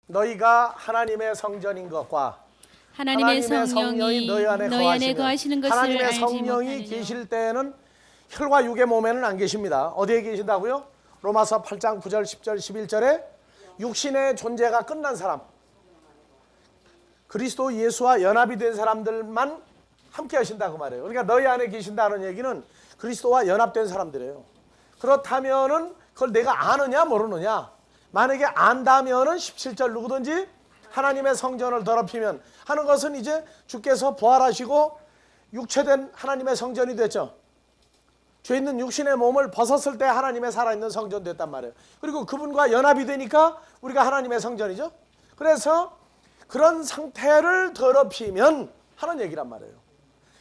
너희가 하나님의 성전인 것과 하나님의 성령이 너희 안에 거하시는 것을 하나님의 알지 성령이 못하느냐. 계실 때에는 혈과 육의 몸에는 안 계십니다. 어디에 계신다고요? 로마서 8장 9절 10절 11절에 육신의 존재가 끝난 사람, 그리스도 예수와 연합이 된 사람들만 함께 하신다고 말해요. 그러니까 너희 안에 계신다는 얘기는 그리스도와 연합된 사람들이에요. 그렇다면은 그걸 내가 아느냐 모르느냐? 만약에 안다면은 17절 누구든지 하나님의 성전을 더럽히면 하는 것은 이제 주께서 부활하시고 육체된 하나님의 성전이 됐죠. 죄 있는 육신의 몸을 벗었을 때 하나님의 살아있는 성전 됐단 말이에요. 그리고 그분과 연합이 되니까 우리가 하나님의 성전이죠. 그래서 그런 상태를 더럽히면 하는 얘기란 말이에요.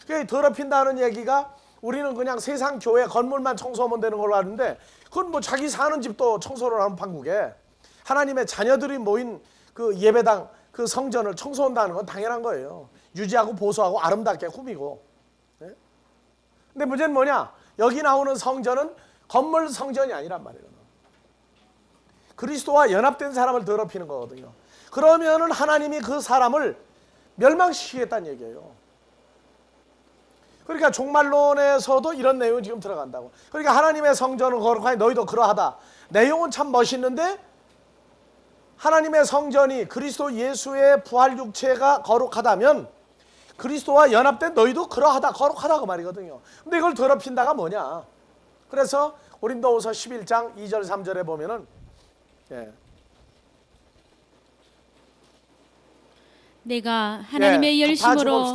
그러니까 더럽힌다는 얘기가 우리는 그냥 세상 교회 건물만 청소하면 되는 걸로 아는데 그건 뭐 자기 사는 집도 청소를 하는 판국에 하나님의 자녀들이 모인 그 예배당 그 성전을 청소한다는 건 당연한 거예요. 유지하고 보수하고 아름답게 꾸미고. 네? 근데 문제는 뭐냐? 여기 나오는 성전은 건물 성전이 아니란 말이에요. 그리스도와 연합된 사람을 더럽히는 거거든요. 그러면은 하나님이 그 사람을 멸망시키겠다는 얘기예요. 그러니까 종말론에서도 이런 내용이 지금 들어간다고. 그러니까 하나님의 성전은 거룩하니 너희도 그러하다. 내용은 참 멋있는데 하나님의 성전이 그리스도 예수의 부활 육체가 거룩하다면 그리스도와 연합된 너희도 그러하다, 거룩하다 그 말이거든요. 근데 이걸 더럽힌다가 뭐냐? 그래서 고린도후서 11장 2절 3절에 보면은 내가 하나님의 열심으로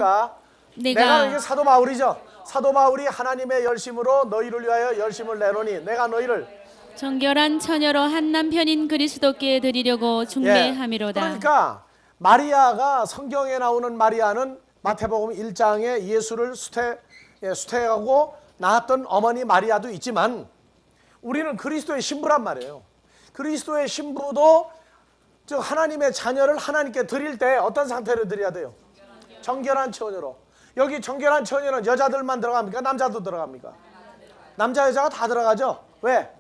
내가 이게 사도 바울이죠. 사도 바울이 하나님의 열심으로 너희를 위하여 열심을 내노니 내가 너희를 정결한 처녀로 한 남편인 그리스도께 드리려고 중매함이로다. 그러니까 마리아가 성경에 나오는 마리아는 마태복음 1장에 예수를 수태하고 낳았던 어머니 마리아도 있지만 우리는 그리스도의 신부란 말이에요. 그리스도의 신부도 즉 하나님의 자녀를 하나님께 드릴 때 어떤 상태로 드려야 돼요? 정결한 처녀로. 여기 정결한 처녀는 여자들만 들어갑니까? 남자도 들어갑니까? 남자 여자가 다 들어가죠. 왜?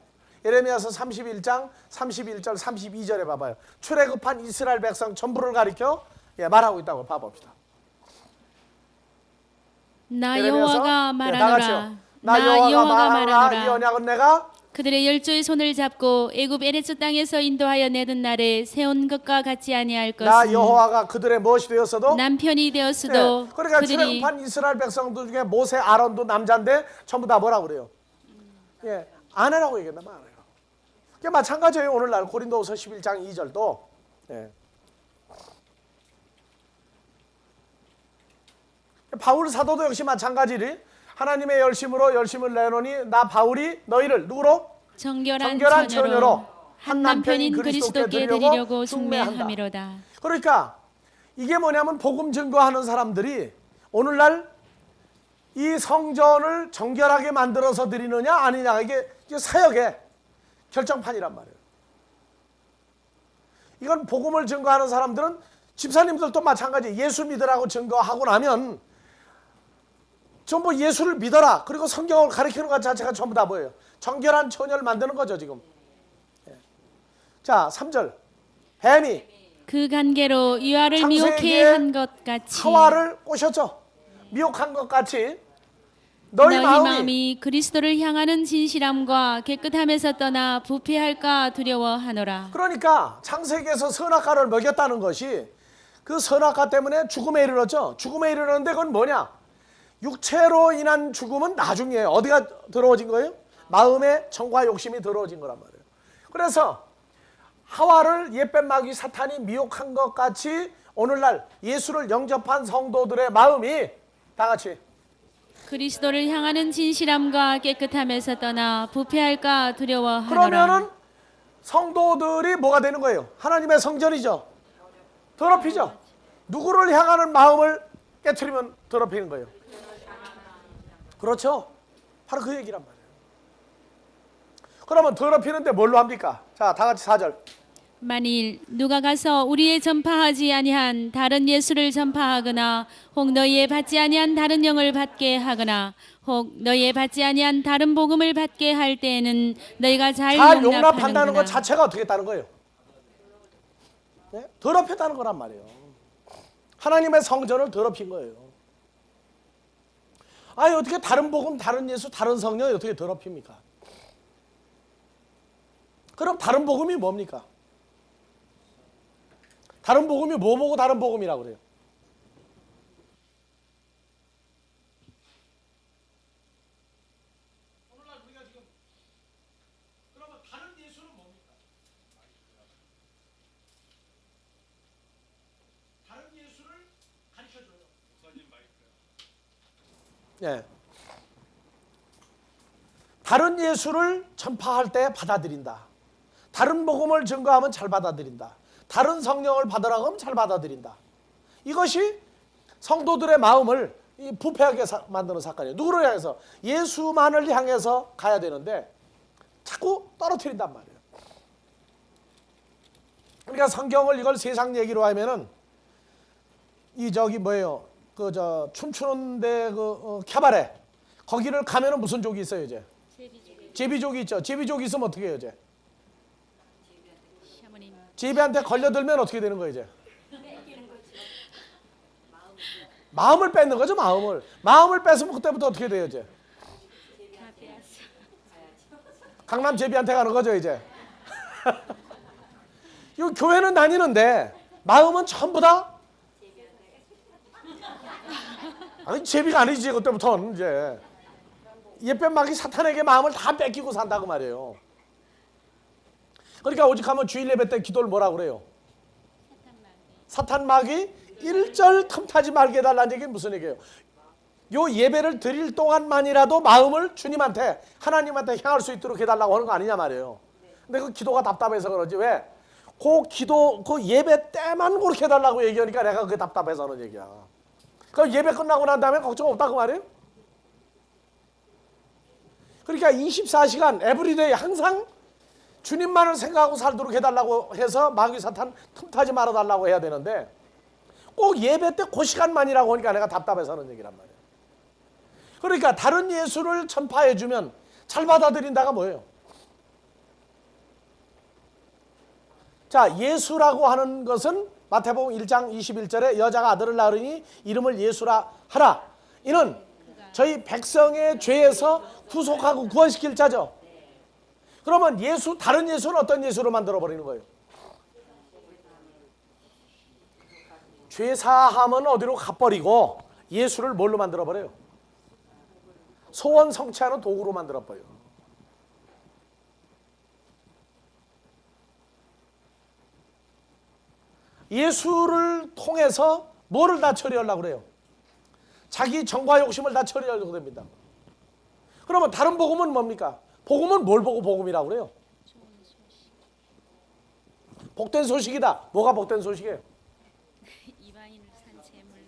예레미야서 31장 31절 32절에 봐봐요. 출애굽한 이스라엘 백성 전부를 가리켜 말하고 있다고 봐봅시다. 나 여호와가 말하노라. 나 여호와가 말하노라. 이 언약은 내가 그들의 열조의 손을 잡고 애굽 에레츠 땅에서 인도하여 내던 날에 세운 것과 같지 아니할 것은 나 여호와가 그들의 무엇이 되었어도 남편이 되었어도 그러니까 그들이 출애굽한 이스라엘 백성들 중에 모세 아론도 남자인데 전부 다 뭐라 그래요? 아내라고 얘기한단 말이에요. 그게 마찬가지예요. 오늘날 고린도후서 11장 2절도 바울 사도도 역시 마찬가지리. 하나님의 열심으로 열심을 내노니 나 바울이 너희를 누구로? 정결한 처녀로 한 남편인 그리스도께 드리려고 중매함이로다. 그러니까 이게 뭐냐면 복음 증거하는 사람들이 오늘날 이 성전을 정결하게 만들어서 드리느냐 아니냐 이게 사역의 결정판이란 말이에요. 이건 복음을 증거하는 사람들은 집사님들도 마찬가지. 예수 믿으라고 증거하고 나면 전부 예수를 믿어라. 그리고 성경을 가르치는 것 자체가 전부 다 뭐예요? 정결한 처녀를 만드는 거죠 지금. 자 3절 뱀이 그 관계로 유아를 미혹해 한 것 같이 하와를 꼬셨죠. 미혹한 것 같이 너희 마음이 그리스도를 향하는 진실함과 깨끗함에서 떠나 부패할까 두려워하노라. 그러니까 창세기에서 선악과를 먹였다는 것이 그 선악과 때문에 죽음에 이르렀죠. 죽음에 이르렀는데 그건 뭐냐? 육체로 인한 죽음은 나중이에요. 어디가 더러워진 거예요? 마음의 정과 욕심이 더러워진 거란 말이에요. 그래서 하와를 옛뱀 마귀 사탄이 미혹한 것 같이 오늘날 예수를 영접한 성도들의 마음이 다 같이 그리스도를 향하는 진실함과 깨끗함에서 떠나 부패할까 두려워하노라. 그러면은 성도들이 뭐가 되는 거예요? 하나님의 성전이죠. 더럽히죠. 누구를 향하는 마음을 깨트리면 더럽히는 거예요. 그렇죠. 바로 그 얘기란 말이에요. 그러면 더럽히는데 뭘로 합니까? 자, 다 같이 4절. 만일 누가 가서 우리의 전파하지 아니한 다른 예수를 전파하거나 혹 너희의 받지 아니한 다른 영을 받게 하거나 혹 너희의 받지 아니한 다른 복음을 받게 할 때에는 너희가 잘 용납한다는 용납하는구나. 것 자체가 어떻게 했다는 거예요? 예? 더럽혔다는 거란 말이에요. 하나님의 성전을 더럽힌 거예요. 아니 어떻게 다른 복음, 다른 예수, 다른 성령이 어떻게 더럽힙니까? 그럼 다른 복음이 뭡니까? 다른 복음이 뭐 보고 다른 복음이라고 그래요? 오늘날 우리가 지금 그러면 다른 예수는 뭡니까? 다른 예수를 가르쳐줘요. 네. 다른 예수를 전파할 때 받아들인다. 다른 복음을 증거하면 잘 받아들인다. 다른 성령을 받으라고 하면 잘 받아들인다. 이것이 성도들의 마음을 부패하게 만드는 사건이에요. 누구를 향해서? 예수만을 향해서 가야 되는데 자꾸 떨어뜨린단 말이에요. 그러니까 성경을 이걸 세상 얘기로 하면은 이 저기 뭐예요? 그 저 춤추는데 그 캐바레 거기를 가면은 무슨 족이 있어요 이제? 제비족이 있죠. 제비족이 있으면 어떻게 해요 이제? 제비한테 걸려들면 어떻게 되는 거예요 이제? 마음을 뺏는 거죠. 마음을 뺏으면 그때부터 어떻게 돼요 이제? 강남 제비한테 가는 거죠 이제. 이 교회는 다니는데 마음은 전부 다 아니 제비가 아니지. 그때부터는 이제 예배막이 사탄에게 마음을 다 뺏기고 산다고 말이에요. 그러니까 오직하면 주일 예배 때 기도를 뭐라고 그래요? 사탄막이 일절 틈타지 말게 해달라는 얘기는 무슨 얘기예요? 요 예배를 드릴 동안만이라도 마음을 주님한테 하나님한테 향할 수 있도록 해달라고 하는 거 아니냐 말이에요. 근데 그 기도가 답답해서 그러지. 왜? 그 기도 그 예배 때만 그렇게 해달라고 얘기하니까 내가 그게 답답해서 하는 얘기야. 그럼 예배 끝나고 난 다음에 걱정 없다고 말이에요. 그러니까 24시간 에브리데이 항상 주님만을 생각하고 살도록 해달라고 해서 마귀 사탄 틈타지 말아달라고 해야 되는데 꼭 예배 때 그 시간만이라고 하니까 내가 답답해서 하는 얘기란 말이에요. 그러니까 다른 예수를 전파해주면 잘 받아들인다가 뭐예요? 자, 예수라고 하는 것은 마태복음 1장 21절에 여자가 아들을 낳으니 이름을 예수라 하라. 이는 저희 백성의 죄에서 구속하고 구원시킬 자죠. 그러면 예수, 다른 예수는 어떤 예수로 만들어버리는 거예요? 죄사함은 어디로 가버리고 예수를 뭘로 만들어버려요? 소원 성취하는 도구로 만들어버려요. 예수를 통해서 뭐를 다 처리하려고 그래요? 자기 정과 욕심을 다 처리하려고 됩니다. 그러면 다른 복음은 뭡니까? 복음은 뭘 보고 복음이라고 그래요? 복된 소식이다. 뭐가 복된 소식이에요? 이방인을 산 재물.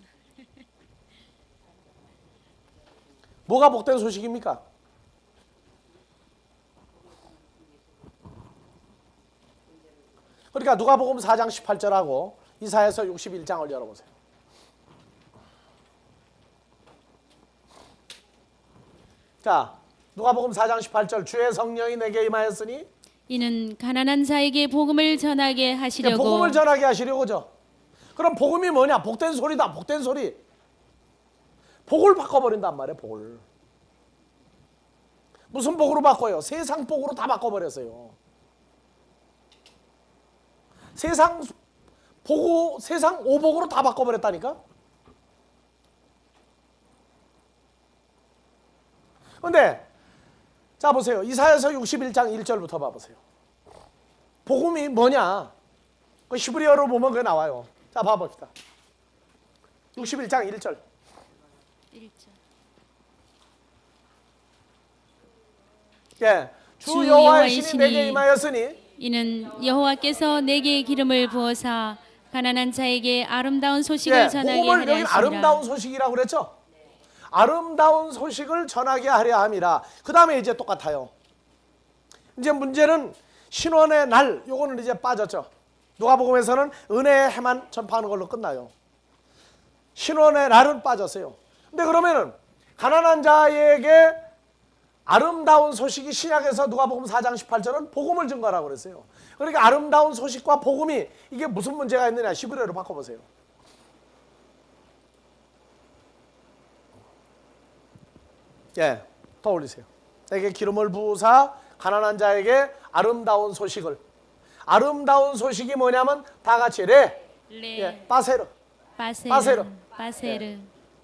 뭐가 복된 소식입니까? 그러니까 누가복음 4장 18절하고 이사야서 61장을 열어보세요. 자, 누가복음 4장 18절 주의 성령이 내게 임하였으니 이는 가난한 자에게 복음을 전하게 하시려고. 복음을 전하게 하시려고죠. 그럼 복음이 뭐냐? 복된 소리다. 복된 소리. 복을 바꿔버린단 말이에요. 복을. 무슨 복으로 바꿔요? 세상 복으로 다 바꿔버렸어요. 세상 보고 세상 오복으로 다 바꿔버렸다니까. 근데 자 보세요. 이사야서 61장 1절부터 봐보세요. 복음이 뭐냐? 그 히브리어로 보면 그게 나와요. 자 봐봅시다. 61장 1절. 1절. 예, 주 여호와의 신이 내게 임하였으니 이는 여호와께서 내게 기름을 부어사 가난한 자에게 아름다운 소식을 전하게 복음을 하려 여기 하시니라. 아름다운 소식이라고 그랬죠? 아름다운 소식을 전하게 하려 함이라. 그 다음에 이제 똑같아요. 이제 문제는 신원의 날, 요거는 이제 빠졌죠. 누가복음에서는 은혜의 해만 전파하는 걸로 끝나요. 신원의 날은 빠졌어요. 근데 그러면은 가난한 자에게 아름다운 소식이 신약에서 누가복음 4장 18절은 복음을 증거하라고 그랬어요. 그러니까 아름다운 소식과 복음이 이게 무슨 문제가 있느냐, 히브리어로 바꿔보세요. 예, 더 올리세요. 내게 기름을 부으사 가난한 자에게 아름다운 소식을. 아름다운 소식이 뭐냐면 다 같이 예, 바세르. 바세르. 바세르.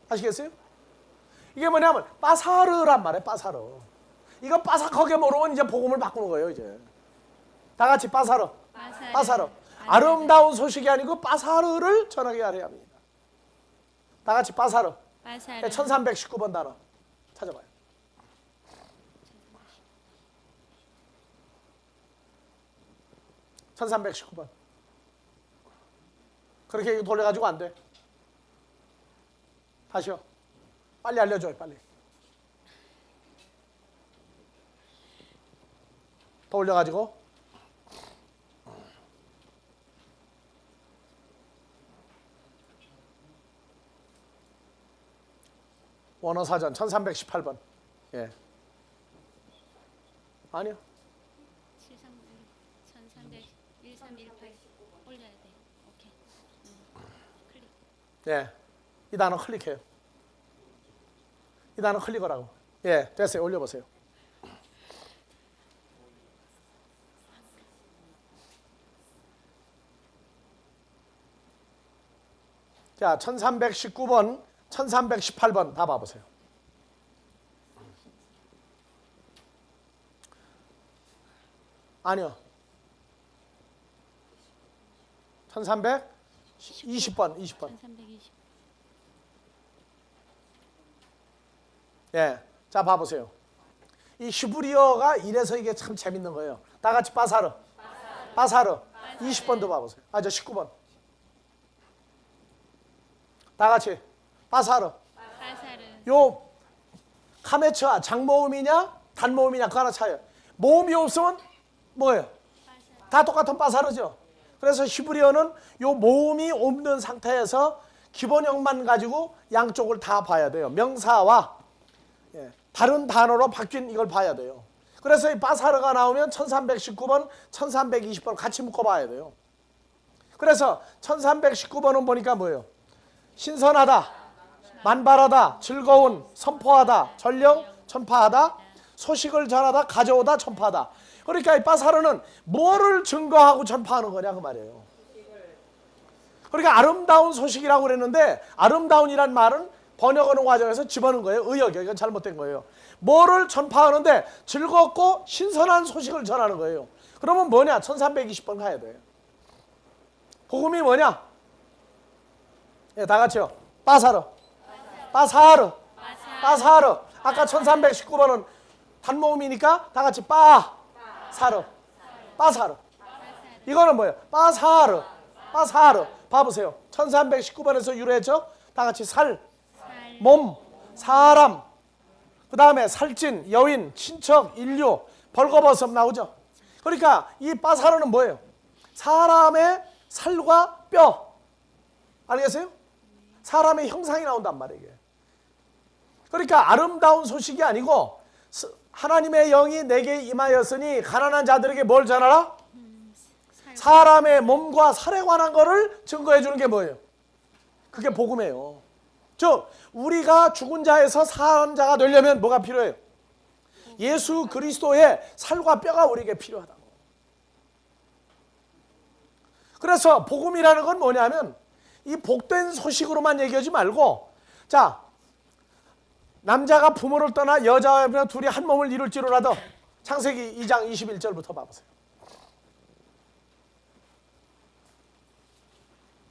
아시겠어요? 이게 뭐냐면 바사르란 말이에요. 바사르. 이거 바삭하게 모르면 이제 복음을 바꾸는 거예요. 이제 다 같이 바사르. 바사르. 아름다운 소식이 아니고 바사르를 전하게 하려 합니다. 다 같이 바사르. 1319번 단어 찾아봐요. (1319번) 그렇게 돌려가지고 안 돼. 다시요. 빨리 알려줘요. 빨리. 더 올려가지고. 원어사전 1318번. 예. 아니요. 1318 올려야 돼. 오케이. 클릭. 예. 이 단어 클릭해요. 이 단어 클릭하라고. 예, 됐어요. 올려보세요. 자, 1319번, 1318번 다 봐보세요. 아니요. 1320번, 20번. 1320. 예, 자 봐보세요. 이 히브리어가 이래서 이게 참 재밌는 거예요. 다 같이 바사르. 바사르. 20번도 봐보세요. 아, 저 19번. 다 같이 바사르. 바사르. 요 카메츠아 장모음이냐 단모음이냐 그거 하나 차이요. 모음이 없으면 뭐예요? 다 똑같은 바사르죠. 그래서 히브리어는 요 모음이 없는 상태에서 기본형만 가지고 양쪽을 다 봐야 돼요. 명사와 다른 단어로 바뀐 이걸 봐야 돼요. 그래서 이 바사르가 나오면 1319번, 1320번 같이 묶어봐야 돼요. 그래서 1319번은 보니까 뭐예요? 신선하다, 만발하다, 즐거운, 선포하다, 전령, 전파하다, 소식을 전하다, 가져오다, 전파하다. 그러니까 이 바사르는 뭐를 증거하고 전파하는 거냐 그 말이에요. 그러니까 아름다운 소식이라고 그랬는데 아름다운이란 말은 번역하는 과정에서 집어넣은 거예요. 의역이요. 이건 잘못된 거예요. 뭐를 전파하는데 즐겁고 신선한 소식을 전하는 거예요. 그러면 뭐냐? 1320번 가야 돼요. 복음이 뭐냐? 예, 다 같이요. 바사르. 바사르. 바사르. 아까 1319번은 단모음이니까 다 같이 바사르. 바사르. 이거는 뭐예요? 바사르. 바사르. 봐보세요. 1319번에서 유래했죠? 다 같이 살, 몸, 사람, 그 다음에 살찐, 여인, 친척, 인류, 벌거벗음 나오죠? 그러니까 이 바사르는 뭐예요? 사람의 살과 뼈. 알겠어요? 사람의 형상이 나온단 말이에요. 그러니까 아름다운 소식이 아니고 하나님의 영이 내게 임하였으니 가난한 자들에게 뭘 전하라? 사람의 몸과 살에 관한 거를 증거해 주는 게 뭐예요? 그게 복음이에요. 즉 우리가 죽은 자에서 사는 자가 되려면 뭐가 필요해요? 예수 그리스도의 살과 뼈가 우리에게 필요하다고. 그래서 복음이라는 건 뭐냐면 이 복된 소식으로만 얘기하지 말고, 자, 남자가 부모를 떠나 여자와 둘이 한 몸을 이룰지로라도 창세기 2장 21절부터 봐보세요.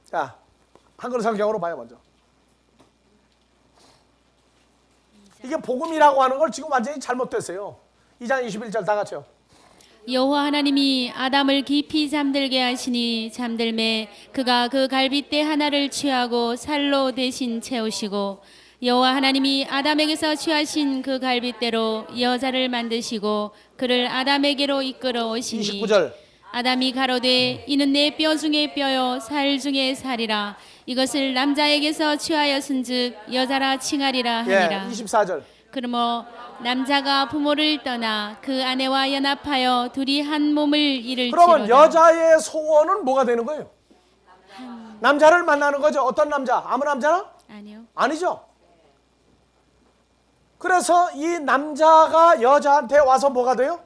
자, 한글 성경으로 봐요. 먼저 이게 복음이라고 하는 걸 지금 완전히 잘못됐어요. 2장 21절 다 같이요. 여호와 하나님이 아담을 깊이 잠들게 하시니 잠들매 그가 그 갈빗대 하나를 취하고 살로 대신 채우시고 여호와 하나님이 아담에게서 취하신 그 갈빗대로 여자를 만드시고 그를 아담에게로 이끌어 오시니 29절 아담이 가로되 이는 내 뼈 중에 뼈요 살 중에 살이라 이것을 남자에게서 취하였은즉 여자라 칭하리라 하니라. 24절 그러므로 남자가 부모를 떠나 그 아내와 연합하여 둘이 한 몸을 이룰지로다. 그러면 여자의 소원은 뭐가 되는 거예요? 남자를 만나는 거죠. 어떤 남자? 아무 남자나? 아니요. 아니죠. 그래서 이 남자가 여자한테 와서 뭐가 돼요?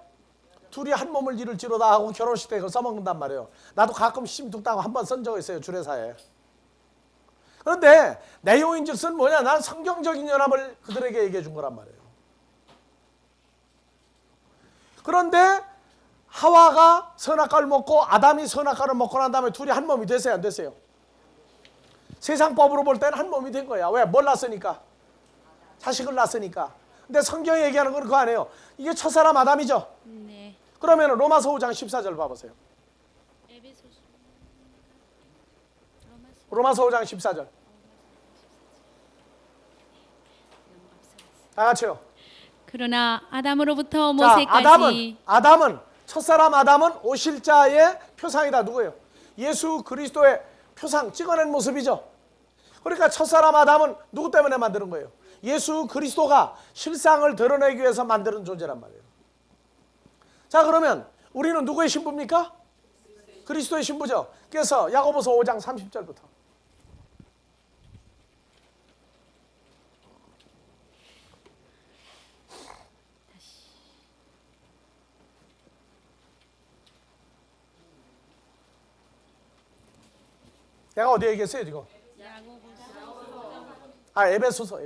둘이 한 몸을 이룰지로다 하고 결혼식 때 그걸 써먹는단 말이에요. 나도 가끔 심뚝따고 한번 쓴 적 있어요. 주례사에. 그런데 내용인즉슨 뭐냐? 난 성경적인 연합을 그들에게 얘기해 준 거란 말이에요. 그런데 하와가 선악과를 먹고 아담이 선악과를 먹고 난 다음에 둘이 한 몸이 됐어요? 안 됐어요? 세상법으로 볼 때는 한 몸이 된 거야. 왜? 뭘 낳았으니까? 자식을 낳았으니까. 근데 성경이 얘기하는 건 그거 아니에요. 이게 첫사람 아담이죠? 네. 그러면 로마서 5장 14절 봐보세요. 로마서 5장 14절. 다 같이요. 그러나 아담으로부터 자, 모세까지 아담은 첫사람 아담은 오실자의 표상이다. 누구예요? 예수 그리스도의 표상 찍어낸 모습이죠. 그러니까 첫사람 아담은 누구 때문에 만드는 거예요? 예수 그리스도가 실상을 드러내기 위해서 만드는 존재란 말이에요. 자, 그러면 우리는 누구의 신부입니까? 그리스도의 신부죠. 그래서 야고보서 5장 30절부터. 내가 어디에 얘기했어요 지금? 아, 에베소서.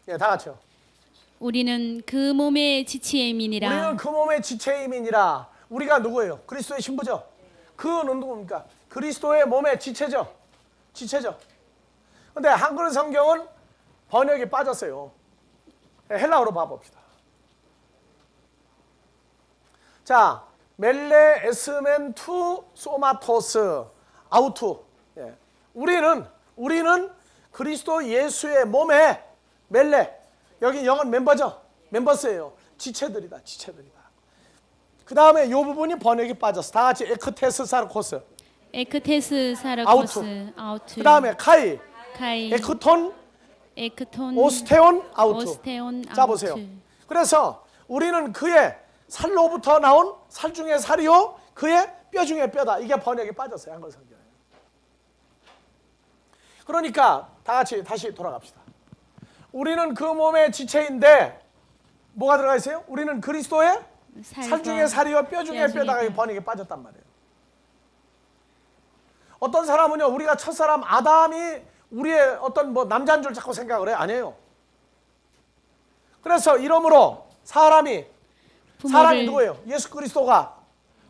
예, 다 같이요. 우리는 그 몸의 지체임이니라. 우리는 그 몸의 지체임이니라. 우리가 누구예요? 그리스도의 신부죠. 그는 누굽니까? 그리스도의 몸의 지체죠. 근데 한글 성경은 번역이 빠졌어요. 헬라어로 봐봅시다. 자, 멜레 에스멘 투 소마토스 아우투. 예. 우리는 그리스도 예수의 몸에 멜레, 여기 영은 멤버죠. 멤버스예요. 지체들이다. 그 다음에 이 부분이 번역이 빠졌어. 다 같이 에크테스 사르코스. 에크테스 사르코스 아우투. 그 다음에 카이, 에크톤 오스테온 아우투. 오스테온 자, 보세요. 그래서 우리는 그의 살로부터 나온 살 중에 살이요 그의 뼈 중에 뼈다. 이게 번역이 빠졌어요. 한글 성경에. 그러니까 다 같이 다시 돌아갑시다. 우리는 그 몸의 지체인데 뭐가 들어가 있어요? 우리는 그리스도의 살 중에 살이요 뼈 중에 뼈다가 번역이 빠졌단 말이에요. 어떤 사람은요, 우리가 첫사람 아담이 우리의 어떤 뭐 남자인 줄 자꾸 생각을 해요. 아니에요. 그래서 이러므로 사람이 누구예요? 예수 그리스도가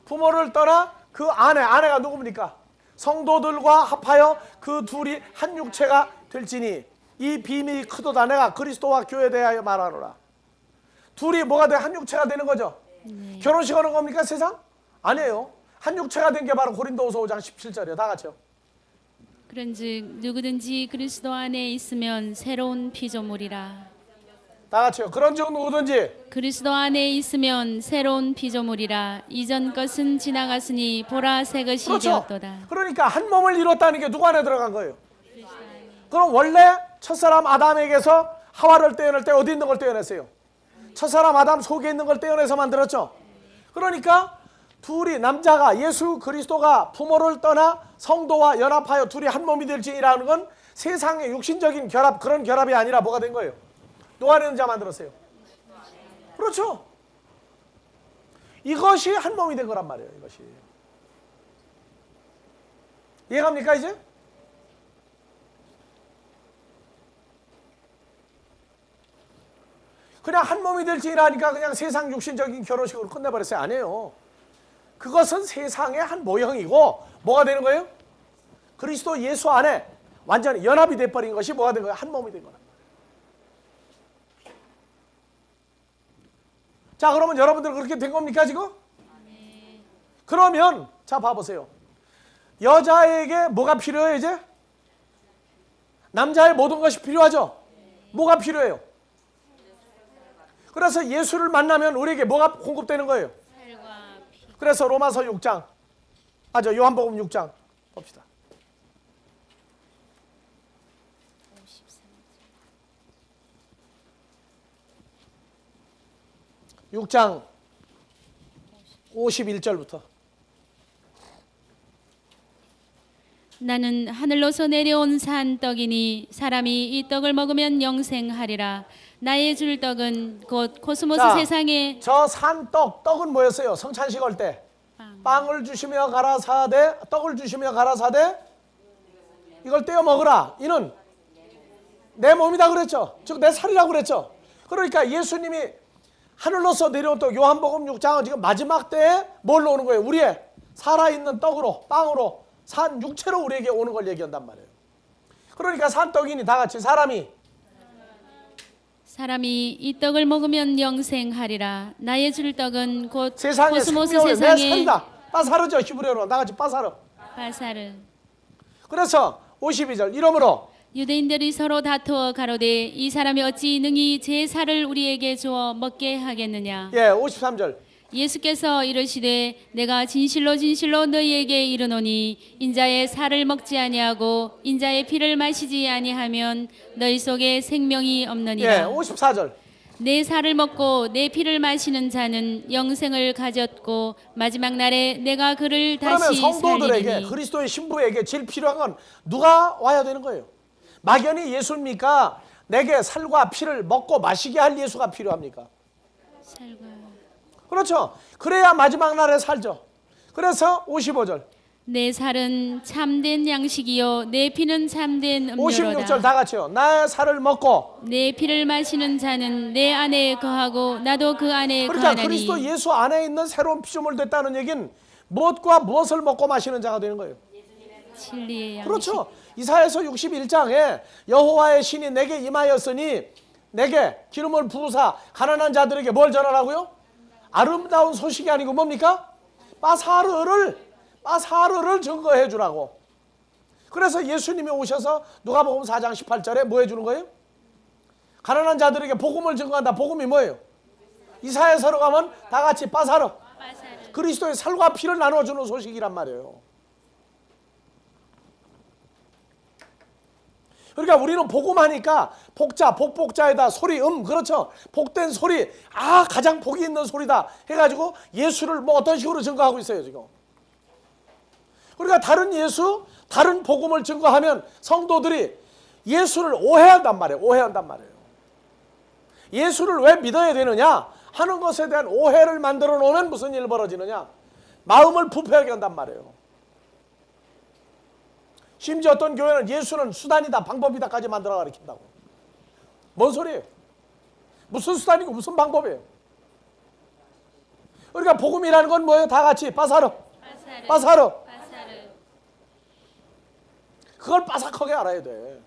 부모를 떠나 그 아내가 누굽니까? 성도들과 합하여 그 둘이 한 육체가 될지니 이 비밀이 크도다. 내가 그리스도와 교회에 대하여 말하노라. 둘이 뭐가 돼? 한 육체가 되는 거죠. 네. 결혼식 하는 겁니까 세상? 아니에요. 한 육체가 된 게 바로 고린도후서 5장 17절이에요. 다 같이요. 그런즉 누구든지 그리스도 안에 있으면 새로운 피조물이라. 다 같이요. 그런즉 누구든지 그리스도 안에 있으면 새로운 피조물이라. 이전 것은 지나갔으니 보라 새 것이 그렇죠. 되었도다. 그러니까 한 몸을 이뤘다는 게 누구 안에 들어간 거예요? 그럼 원래 첫사람 아담에게서 하와를 떼어낼 때 어디 있는 걸 떼어냈어요? 첫사람 아담 속에 있는 걸 떼어내서 만들었죠. 그러니까 둘이 남자가 예수 그리스도가 부모를 떠나 성도와 연합하여 둘이 한 몸이 될지라는 건 세상의 육신적인 결합, 그런 결합이 아니라 뭐가 된 거예요? 노아라는 자 만들었어요. 그렇죠. 이것이 한 몸이 된 거란 말이에요. 이것이. 이해갑니까 이제? 그냥 한 몸이 될지라니까 그냥 세상 육신적인 결혼식으로 끝내버렸어요. 아니에요. 그것은 세상의 한 모형이고 뭐가 되는 거예요? 그리스도 예수 안에 완전히 연합이 돼버린 것이 뭐가 된 거예요? 한 몸이 된 거란 말이에요. 자, 그러면 여러분들 그렇게 된 겁니까 지금? 네. 그러면 자 봐보세요. 여자에게 뭐가 필요해요 이제? 남자의 모든 것이 필요하죠? 뭐가 필요해요? 그래서 예수를 만나면 우리에게 뭐가 공급되는 거예요? 그래서 로마서 6장, 요한복음 6장 봅시다. 6장 51절부터. 나는 하늘로서 내려온 산 떡이니 사람이 이 떡을 먹으면 영생하리라. 나의 줄 떡은 곧 코스모스 자, 세상에 저 떡은 뭐였어요? 성찬식 할 때 빵을 주시며 가라사대, 떡을 주시며 가라사대 이걸 떼어 먹으라. 이는 내 몸이다 그랬죠. 즉 내 살이라고 그랬죠. 그러니까 예수님이 하늘로서 내려온 떡, 요한복음 6장은 지금 마지막 때에 뭘로 오는 거예요? 우리의 살아있는 떡으로, 빵으로, 산 육체로 우리에게 오는 걸 얘기한단 말이에요. 그러니까 산떡이니 다 같이 사람이 이 떡을 먹으면 영생하리라. 나의 줄 떡은 곧 세상의 코스모스 생명을 내 세상에 살이다. 빠사르죠. 히브리어로 다 같이 빠사르. 바사르. 그래서 52절 이러므로 유대인들이 서로 다투어 가로되 이 사람이 어찌 능히 제 살을 우리에게 주어 먹게 하겠느냐. 53절 예수께서 이르시되 내가 진실로 진실로 너희에게 이르노니 인자의 살을 먹지 아니하고 인자의 피를 마시지 아니하면 너희 속에 생명이 없느니라. 54절 내 살을 먹고 내 피를 마시는 자는 영생을 가졌고 마지막 날에 내가 그를 그러면 다시 성도들에게 살리리니. 그리스도의 신부에게 제일 필요한 건 누가 와야 되는 거예요? 막연히 예수입니까? 내게 살과 피를 먹고 마시게 할 예수가 필요합니까? 살과 그렇죠. 그래야 마지막 날에 살죠. 그래서 55절 내 살은 참된 양식이요 내 피는 참된 음료로다. 56절 다 같이요. 나의 살을 먹고 내 피를 마시는 자는 내 안에 거하고 나도 그 안에 그러니까 거하나니. 그리스도 예수 안에 있는 새로운 피조물 됐다는 얘기는 무엇과 무엇을 먹고 마시는 자가 되는 거예요. 진리의 양식. 그렇죠. 이사야서 61장에 여호와의 신이 내게 임하였으니 내게 기름을 부으사 가난한 자들에게 뭘 전하라고요? 아름다운 소식이 아니고 뭡니까? 빠사르를 증거해 주라고. 그래서 예수님이 오셔서 누가복음 4장 18절에 뭐 해주는 거예요? 가난한 자들에게 복음을 증거한다. 복음이 뭐예요? 이사야서로 가면 다 같이 빠사르, 그리스도의 살과 피를 나눠주는 소식이란 말이에요. 그러니까 우리는 복음하니까 복자, 복복자에다 소리, 그렇죠. 복된 소리, 가장 복이 있는 소리다 해가지고 예수를 뭐 어떤 식으로 증거하고 있어요 지금. 그러니까 다른 예수, 다른 복음을 증거하면 성도들이 예수를 오해한단 말이에요. 오해한단 말이에요. 예수를 왜 믿어야 되느냐 하는 것에 대한 오해를 만들어 놓으면 무슨 일 벌어지느냐? 마음을 부패하게 한단 말이에요. 심지어 어떤 교회는 예수는 수단이다, 방법이다까지 만들어 가르친다고. 뭔 소리예요? 무슨 수단이고 무슨 방법이에요? 그러니까 복음이라는 건 뭐예요? 다 같이 빠사르. 그걸 빠삭하게 알아야 돼.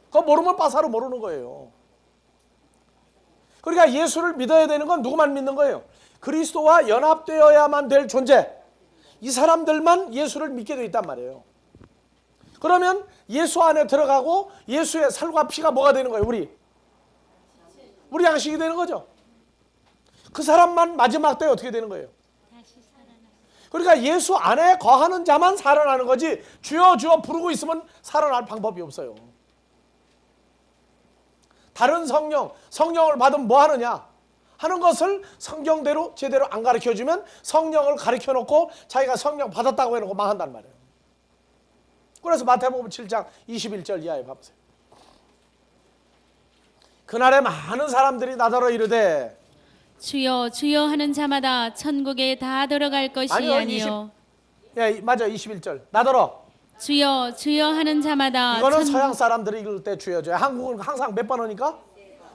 그거 모르면 빠사르 모르는 거예요. 그러니까 예수를 믿어야 되는 건 누구만 믿는 거예요? 그리스도와 연합되어야만 될 존재. 이 사람들만 예수를 믿게 돼 있단 말이에요. 그러면 예수 안에 들어가고 예수의 살과 피가 뭐가 되는 거예요? 우리 양식이 되는 거죠. 그 사람만 마지막 때에 어떻게 되는 거예요? 그러니까 예수 안에 거하는 자만 살아나는 거지 주여 주여 부르고 있으면 살아날 방법이 없어요. 다른 성령을 받으면 뭐 하느냐 하는 것을 성경대로 제대로 안 가르쳐주면 성령을 가르쳐놓고 자기가 성령 받았다고 해놓고 망한단 말이에요. 그래서 마태복음 7장 21절 이하에 봐보세요. 그날에 많은 사람들이 나더러 이르되 주여 주여 하는 자마다 천국에 다 들어갈 것이 아니요. 맞아 21절 나더러 주여 주여 하는 자마다 이거는 서양 사람들이 읽을 때 주여줘요. 한국은 항상 몇 번 하니까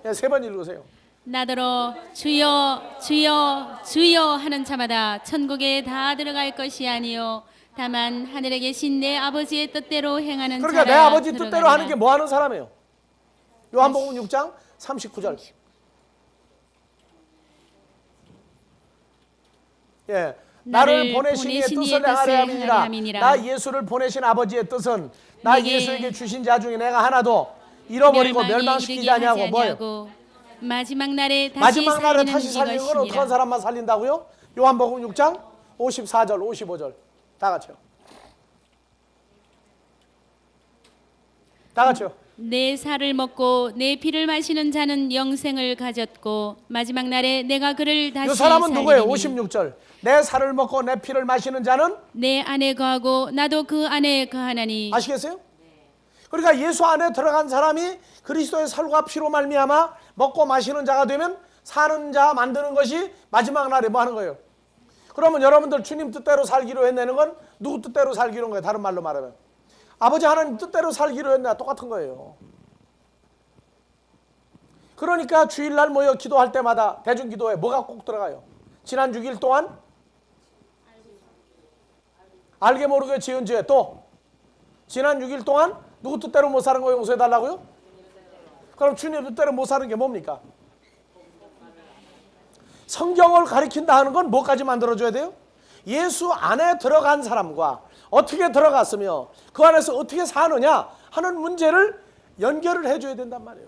3번 읽으세요. 나더러 주여 주여 주여 하는 자마다 천국에 다 들어갈 것이 아니요 다만 하늘에 계신 내 아버지의 뜻대로 행하는 자라. 그러니까 내 아버지 뜻대로 하는 게 뭐 하는 사람이에요? 요한복음 6장 39절. 나를 보내신 이의 뜻을 행하려 함이니라. 나 예수를 보내신 아버지의 뜻은 나 예수에게 주신 자 중에 내가 하나도 잃어버리고 멸망시키지 아니하고 뭐예요? 마지막 날에 다시 살리는 건 어떤 사람만 살린다고요? 요한복음 6장 54절 55절 다 같이요. 다 같이요. 내 살을 먹고 내 피를 마시는 자는 영생을 가졌고 마지막 날에 내가 그를 다시 이 사람은 누구예요? 살리리니 56절. 내 살을 먹고 내 피를 마시는 자는 내 안에 거하고 나도 그 안에 거하나니. 아시겠어요? 그러니까 예수 안에 들어간 사람이 그리스도의 살과 피로 말미암아 먹고 마시는 자가 되면 사는 자 만드는 것이 마지막 날에 뭐 하는 거예요? 그러면 여러분들 주님 뜻대로 살기로 했다는 건 누구 뜻대로 살기로 한 거예요? 다른 말로 말하면 아버지 하나님 뜻대로 살기로 했나 똑같은 거예요. 그러니까 주일날 모여 기도할 때마다 대중기도에 뭐가 꼭 들어가요? 지난 6일 동안 알게 모르게 지은 죄, 또 지난 6일 동안 누구 뜻대로 못 사는 거 용서해 달라고요? 그럼 주님 뜻대로 못 사는 게 뭡니까? 성경을 가리킨다 하는 건 뭐까지 만들어줘야 돼요? 예수 안에 들어간 사람과 어떻게 들어갔으며 그 안에서 어떻게 사느냐 하는 문제를 연결을 해줘야 된단 말이에요.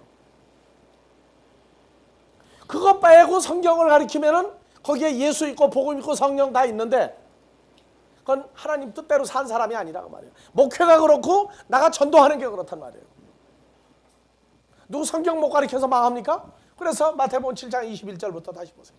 그것 빼고 성경을 가리키면은 거기에 예수 있고 복음 있고 성령 다 있는데 그건 하나님 뜻대로 산 사람이 아니라고 말이에요. 목회가 그렇고 나가 전도하는 게 그렇단 말이에요. 누구 성경 못 가리켜서 망합니까? 그래서 마태복음 7장 21절부터 다시 보세요.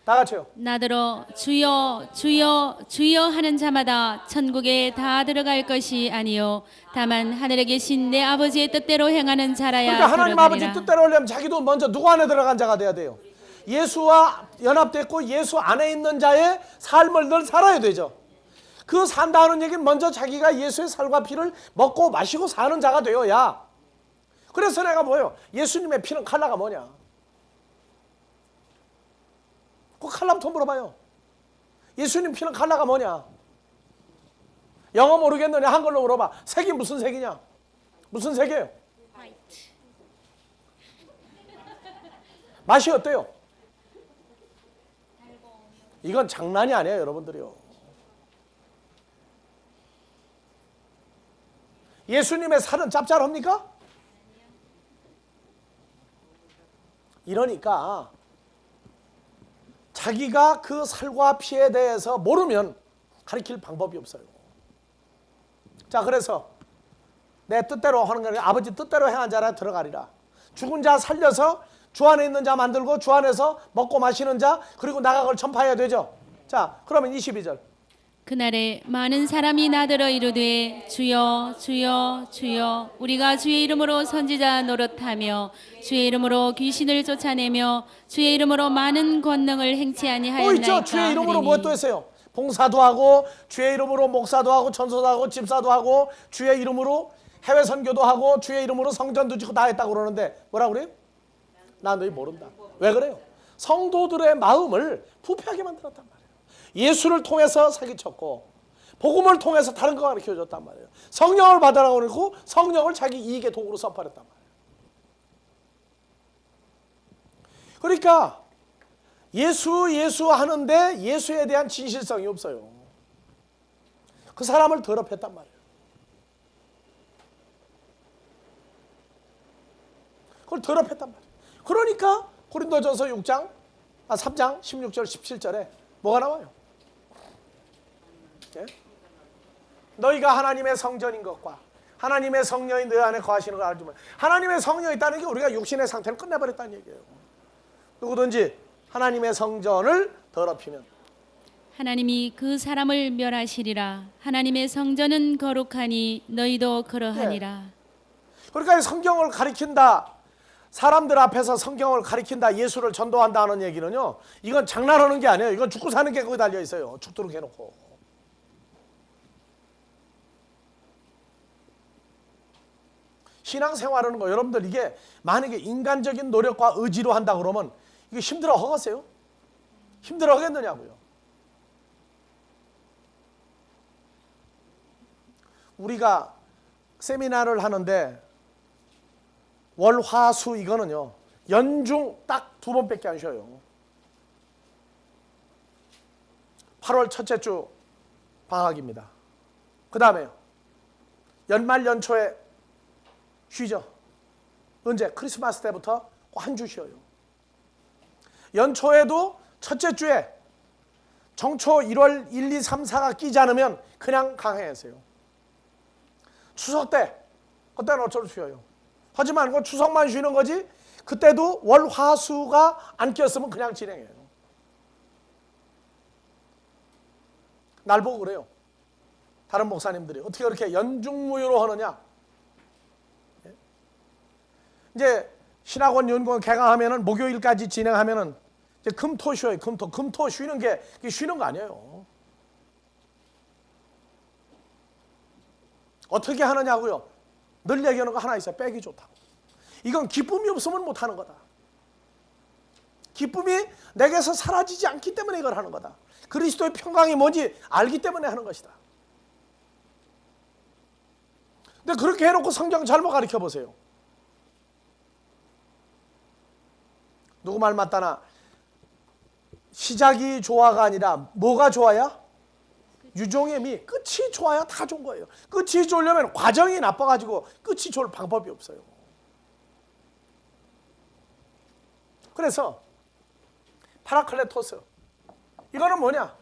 다 같이요. 나더러 주여 주여 주여 하는 자마다 천국에 다 들어갈 것이 아니요 다만 하늘에 계신 내 아버지의 뜻대로 행하는 자라야 그러니까 하나님 들어가리라. 아버지 뜻대로 하려면 자기도 먼저 누구 안에 들어간 자가 돼야 돼요. 예수와 연합됐고 예수 안에 있는 자의 삶을 늘 살아야 되죠. 그 산다는 얘기는 먼저 자기가 예수의 살과 피를 먹고 마시고 사는 자가 되어야. 그래서 내가 뭐예요? 예수님의 피는 칼라가 뭐냐? 그 칼라부터 물어봐요. 예수님 피는 칼라가 뭐냐? 영어 모르겠느냐? 한글로 물어봐. 색이 무슨 색이냐? 무슨 색이에요? 맛이 어때요? 이건 장난이 아니에요, 여러분들이요. 예수님의 살은 짭짤합니까? 이러니까 자기가 그 살과 피에 대해서 모르면 가르칠 방법이 없어요. 자, 그래서 내 뜻대로 하는 거는 아버지 뜻대로 행한 자라 들어가리라. 죽은 자 살려서 주 안에 있는 자 만들고 주 안에서 먹고 마시는 자 그리고 나가 그걸 전파해야 되죠. 자, 그러면 22절. 그날에 많은 사람이 나더러 이르되 주여 주여 주여 우리가 주의 이름으로 선지자 노릇하며 주의 이름으로 귀신을 쫓아내며 주의 이름으로 많은 권능을 행치 아니하였나이까 있죠. 주의 이름으로 하리니. 뭐 또 했어요? 봉사도 하고 주의 이름으로 목사도 하고 전도도 하고 집사도 하고 주의 이름으로 해외 선교도 하고 주의 이름으로 성전도 짓고 다 했다고 그러는데 뭐라 그래요? 나 너희 모른다. 왜 그래요? 성도들의 마음을 부패하게 만들었단 말이에요. 예수를 통해서 사기쳤고 복음을 통해서 다른 거 가르쳐줬단 말이에요. 성령을 받으라고 그러고 성령을 자기 이익의 도구로 선포했단 말이에요. 그러니까 예수 하는데 예수에 대한 진실성이 없어요. 그 사람을 더럽혔단 말이에요. 그걸 더럽혔단 말이에요. 그러니까 고린도전서 3장 16절 17절에 뭐가 나와요? 너희가 하나님의 성전인 것과 하나님의 성령이 너희 안에 거하시는 걸 알지만 하나님의 성령이 있다는 게 우리가 육신의 상태를 끝내버렸다는 얘기예요. 누구든지 하나님의 성전을 더럽히면 하나님이 그 사람을 멸하시리라. 하나님의 성전은 거룩하니 너희도 그러하니라. 그러니까 성경을 가리킨다, 사람들 앞에서 성경을 가리킨다, 예수를 전도한다 하는 얘기는요, 이건 장난하는 게 아니에요. 이건 죽고 사는 게 거기 달려 있어요. 죽도록 해놓고. 신앙생활하는 거 여러분들 이게 만약에 인간적인 노력과 의지로 한다 그러면 이게 힘들어 하겠어요? 힘들어 하겠느냐고요. 우리가 세미나를 하는데 월, 화, 수 이거는요 연중 딱 2번밖에 안 쉬어요. 8월 첫째 주 방학입니다. 그 다음에요 연말 연초에 쉬죠. 언제? 크리스마스 때부터 한 주 쉬어요. 연초에도 첫째 주에 정초 1월 1, 2, 3, 4가 끼지 않으면 그냥 강행하세요. 추석 때 그때는 어쩔 수 쉬어요. 하지만 그 추석만 쉬는 거지 그때도 월, 화, 수가 안 꼈으면 그냥 진행해요. 날 보고 그래요. 다른 목사님들이 어떻게 그렇게 연중무휴로 하느냐. 이제 신학원 연구원 개강하면은 목요일까지 진행하면은 이제 금토 쉬어요. 금토 쉬는 게 쉬는 거 아니에요. 어떻게 하느냐고요? 늘 얘기하는 거 하나 있어요. 빼기 좋다고. 이건 기쁨이 없으면 못 하는 거다. 기쁨이 내게서 사라지지 않기 때문에 이걸 하는 거다. 그리스도의 평강이 뭔지 알기 때문에 하는 것이다. 근데 그렇게 해놓고 성경 잘못 가르쳐 보세요. 누구 말 맞다나 시작이 좋아가 아니라 뭐가 좋아야? 유종의 미, 끝이 좋아야 다 좋은 거예요. 끝이 좋으려면 과정이 나빠가지고 끝이 좋을 방법이 없어요. 그래서 파라클레토스, 이거는 뭐냐?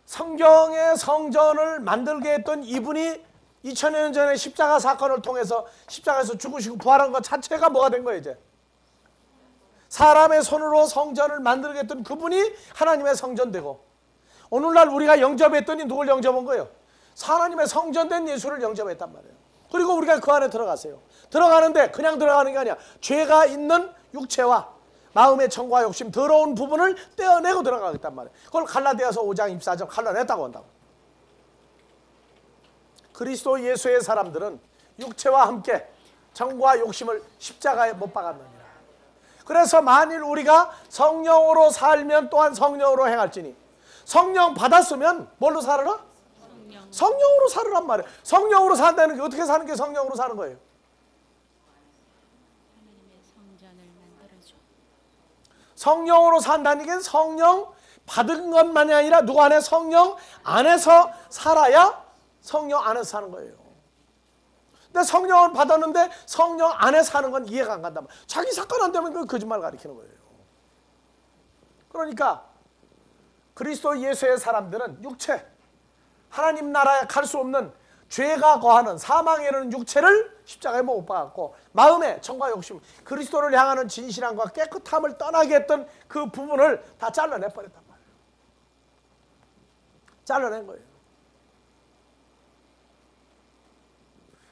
성경의 성전을 만들게 했던 이분이 2000년 전에 십자가 사건을 통해서 십자가에서 죽으시고 부활한 것 자체가 뭐가 된 거예요? 이제 사람의 손으로 성전을 만들게 했던 그분이 하나님의 성전 되고, 오늘날 우리가 영접했더니 누굴 영접한 거예요? 하나님의 성전된 예수를 영접했단 말이에요. 그리고 우리가 그 안에 들어갔어요. 들어가는데 그냥 들어가는 게 아니야. 죄가 있는 육체와 마음의 정과 욕심, 더러운 부분을 떼어내고 들어가겠단 말이에요. 그걸 갈라디아서 5장 24절 갈라냈다고 한다고. 그리스도 예수의 사람들은 육체와 함께 정과 욕심을 십자가에 못 박았느니라. 그래서 만일 우리가 성령으로 살면 또한 성령으로 행할지니, 성령 받았으면 뭘로 살아라? 성령으로 살으란 말이에요. 성령으로 산다는 게 어떻게 사는 게 성령으로 사는 거예요? 성령으로 산다는 게 성령 받은 것만이 아니라 누구 안에? 성령 안에서 살아야 성령 안에서 사는 거예요. 근데 성령을 받았는데 성령 안에 사는 건 이해가 안 간단 말이에요. 자기 사건 안 되면 그 거짓말 가리키는 거예요. 그러니까 그리스도 예수의 사람들은 육체, 하나님 나라에 갈 수 없는 죄가 거하는 사망에 이르는 육체를 십자가에 못 박았고, 마음의 정과 욕심, 그리스도를 향하는 진실함과 깨끗함을 떠나게 했던 그 부분을 다 잘라내 버렸단 말이에요. 잘라낸 거예요.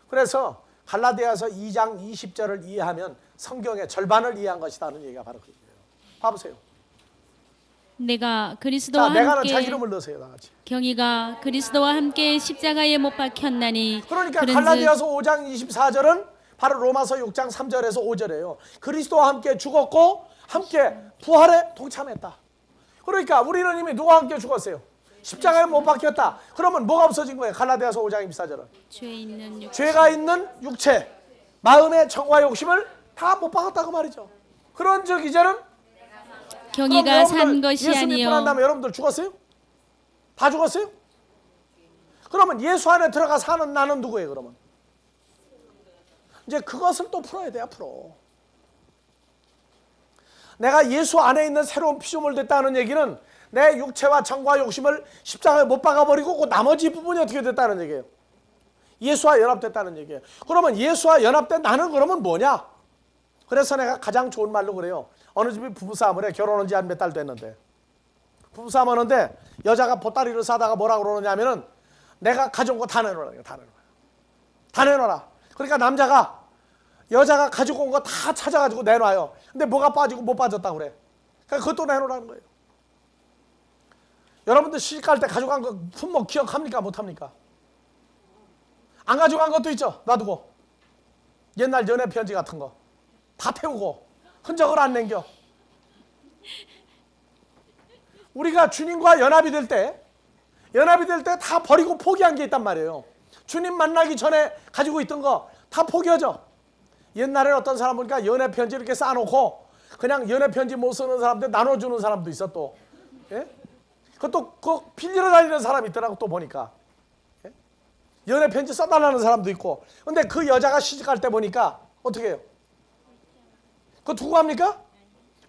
그래서 갈라디아서 2장 20절을 이해하면 성경의 절반을 이해한 것이라는 얘기가 바로 그거예요. 봐보세요. 내가 그리스도와 내가는 함께, 자기 이름을 넣으세요. 다 같이. 경희가 그리스도와 함께 십자가에 못 박혔나니, 그러니까 그런즉 갈라디아서 5장 24절은 바로 로마서 6장 3절에서 5절이에요. 그리스도와 함께 죽었고 함께 부활에 동참했다. 그러니까 우리는 이미 누구와 함께 죽었어요? 십자가에 못 박혔다. 그러면 뭐가 없어진 거예요? 갈라디아서 5장 24절은 죄가 있는 육체, 마음의 정과 욕심을 다 못 박았다고 말이죠. 그런즉 이제는 경희가 산 것이 예수 믿고 난 아니요 다음에 여러분들 죽었어요? 다 죽었어요? 그러면 예수 안에 들어가 사는 나는 누구예요? 그러면 이제 그것을 또 풀어야 돼. 앞으로 내가 예수 안에 있는 새로운 피조물 됐다는 얘기는 내 육체와 정과 욕심을 십자가에 못 박아버리고 그 나머지 부분이 어떻게 됐다는 얘기예요? 예수와 연합됐다는 얘기예요. 그러면 예수와 연합된 나는 그러면 뭐냐? 그래서 내가 가장 좋은 말로 그래요. 어느 집이 부부싸움을 해. 결혼한 지 한 몇 달 됐는데 부부싸움 하는데 여자가 보따리를 싸다가 뭐라고 그러느냐면은 내가 가져온 거 다 내놓으라. 다 내놔라. 그러니까 남자가 여자가 가지고 온 거 다 찾아가지고 내놔요. 근데 뭐가 빠지고 못 빠졌다고 그래. 그러니까 그것도 내놓으라는 거예요. 여러분들 시집갈 때 가져간 거 품목 기억합니까? 못합니까? 안 가져간 것도 있죠. 놔두고. 옛날 연애 편지 같은 거 다 태우고 흔적을 안 남겨. 우리가 주님과 연합이 될 때 다 버리고 포기한 게 있단 말이에요. 주님 만나기 전에 가지고 있던 거 다 포기하죠. 옛날에 어떤 사람 보니까 연애 편지 이렇게 쌓아놓고 그냥 연애 편지 못 쓰는 사람들 나눠주는 사람도 있어. 또 예? 그것도 그 빌리러 다니는 사람이 있더라고. 또 보니까 예? 연애 편지 써달라는 사람도 있고. 근데 그 여자가 시집갈 때 보니까 어떻게 해요? 그거 두고 갑니까?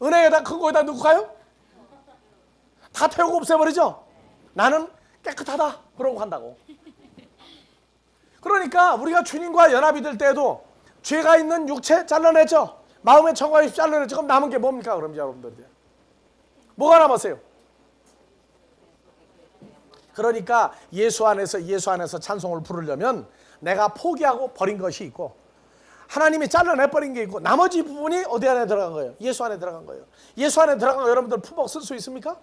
은행에다 큰 거에다 넣고 가요? 다 태우고 없애버리죠. 나는 깨끗하다 그러고 간다고. 그러니까 우리가 주님과 연합이 될 때에도 죄가 있는 육체 잘라냈죠. 마음의 청과 입 잘라냈죠. 그럼 남은 게 뭡니까? 그럼 여러분들 뭐가 남았어요? 그러니까 예수 안에서 찬송을 부르려면 내가 포기하고 버린 것이 있고 하나님이 잘라내버린 게 있고 나머지 부분이 어디 안에 들어간 거예요? 예수 안에 들어간 거예요. 예수 안에 들어간 거 여러분들 품목 쓸 수 있습니까?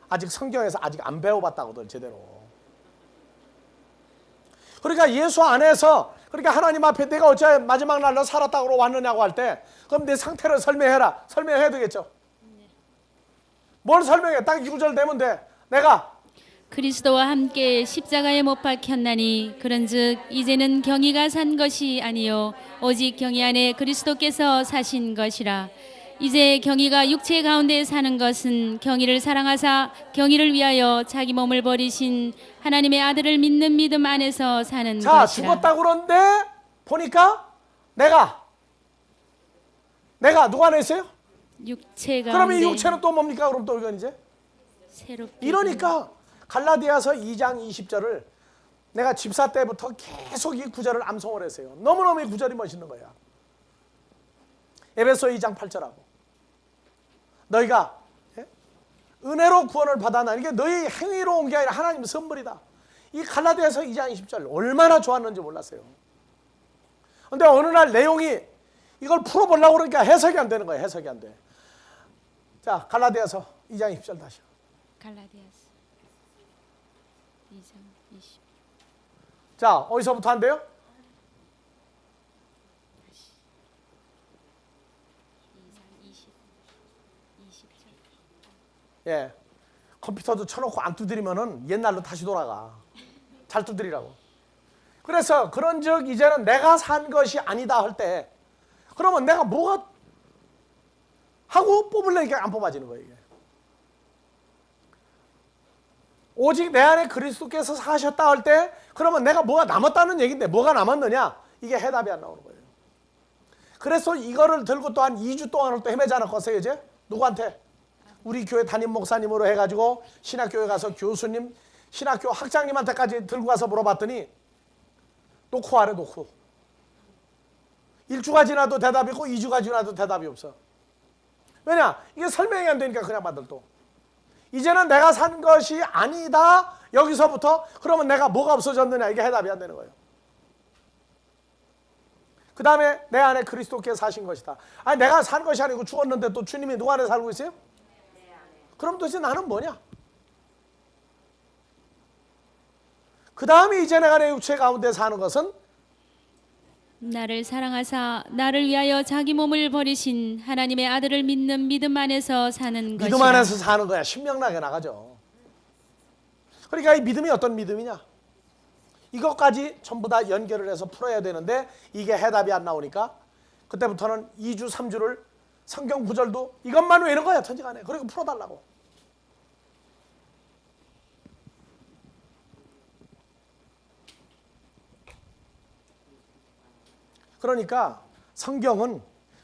아직 성경에서 아직 안 배워봤다고들 제대로. 그러니까 예수 안에서 그러니까 하나님 앞에 내가 어째 마지막 날로 살았다고 왔느냐고 할 때 그럼 내 상태를 설명해라. 설명해야 되겠죠. 뭘 설명해? 딱 2구절 되면 돼. 내가 그리스도와 함께 십자가에 못 박혔나니 그런즉 이제는 경희가 산 것이 아니요 오직 경희 안에 그리스도께서 사신 것이라. 이제 경희가 육체 가운데 사는 것은 경희를 사랑하사 경희를 위하여 자기 몸을 버리신 하나님의 아들을 믿는 믿음 안에서 사는 자 것이라. 죽었다고 그러는데 보니까 내가 누가 안에 있어요? 육체 가운데. 그러면 이 육체는 또 뭡니까? 그럼 또 이건 이제 새롭게 이러니까 갈라디아서 2장 20절을 내가 집사 때부터 계속 이 구절을 암송을 했어요. 너무너무 이 구절이 멋있는 거야. 에베소 2장 8절하고 너희가 은혜로 구원을 받았나. 이게 너희 행위로 온 게 아니라 하나님의 선물이다. 이 갈라디아서 2장 20절 얼마나 좋았는지 몰랐어요. 근데 어느 날 내용이 이걸 풀어보려고 그러니까 해석이 안 되는 거예요. 해석이 안 돼. 자 갈라디아서 2장 20절 다시. 갈라디아서 2장 20. 자 어디서부터 한대요? 2장 20절. 예, 컴퓨터도 쳐놓고 안 두드리면은 옛날로 다시 돌아가. 잘 두드리라고. 그래서 그런즉 이제는 내가 산 것이 아니다 할 때, 그러면 내가 뭐가 하고 뽑으려니까 안 뽑아지는 거예요. 이게. 오직 내 안에 그리스도께서 사셨다 할 때, 그러면 내가 뭐가 남았다는 얘기인데 뭐가 남았느냐? 이게 해답이 안 나오는 거예요. 그래서 이거를 들고 또 한 2주 동안을 또 헤매지 않았겠어요, 이제? 누구한테? 우리 교회 담임 목사님으로 해가지고 신학교에 가서 교수님, 신학교 학장님한테까지 들고 가서 물어봤더니 놓고 하래, 놓고. 1주가 지나도 대답이 있고 2주가 지나도 대답이 없어. 왜냐? 이게 설명이 안 되니까 그냥 만들 또. 이제는 내가 산 것이 아니다. 여기서부터 그러면 내가 뭐가 없어졌느냐? 이게 해답이 안 되는 거예요. 그 다음에 내 안에 그리스도께서 사신 것이다. 아니 내가 산 것이 아니고 죽었는데 또 주님이 누구 안에 살고 있어요? 그럼 도대체 나는 뭐냐? 그 다음에 이제 내가 내 육체 가운데 사는 것은 나를 사랑하사 나를 위하여 자기 몸을 버리신 하나님의 아들을 믿는 믿음 안에서 사는 것이라. 믿음 안에서 사는 거야. 신명나게 나가죠. 그러니까 이 믿음이 어떤 믿음이냐? 이것까지 전부 다 연결을 해서 풀어야 되는데 이게 해답이 안 나오니까 그때부터는 2주 3주를 성경 구절도 이것만 외는 거야. 천지간에. 그리고 풀어달라고. 그러니까 성경은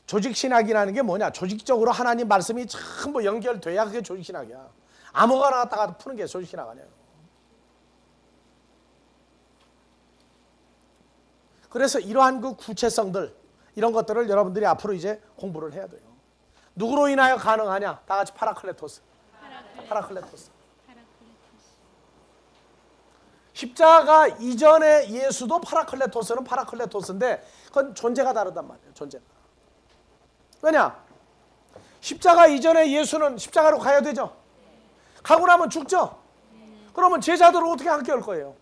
조직신학이라는 게 뭐냐? 조직적으로 하나님 말씀이 전부 연결돼야 그게 조직신학이야. 아무거나 갖다가 푸는 게 조직신학 아니에요. 그래서 이러한 그 구체성들, 이런 것들을 여러분들이 앞으로 이제 공부를 해야 돼요. 누구로 인하여 가능하냐? 다 같이 파라클레토스. 파라클레토스. 십자가 이전의 예수도 파라클레토스는 파라클레토스인데 그건 존재가 다르단 말이에요. 존재가. 왜냐? 십자가 이전의 예수는 십자가로 가야 되죠. 가고 나면 죽죠. 그러면 제자들을 어떻게 함께 할 거예요?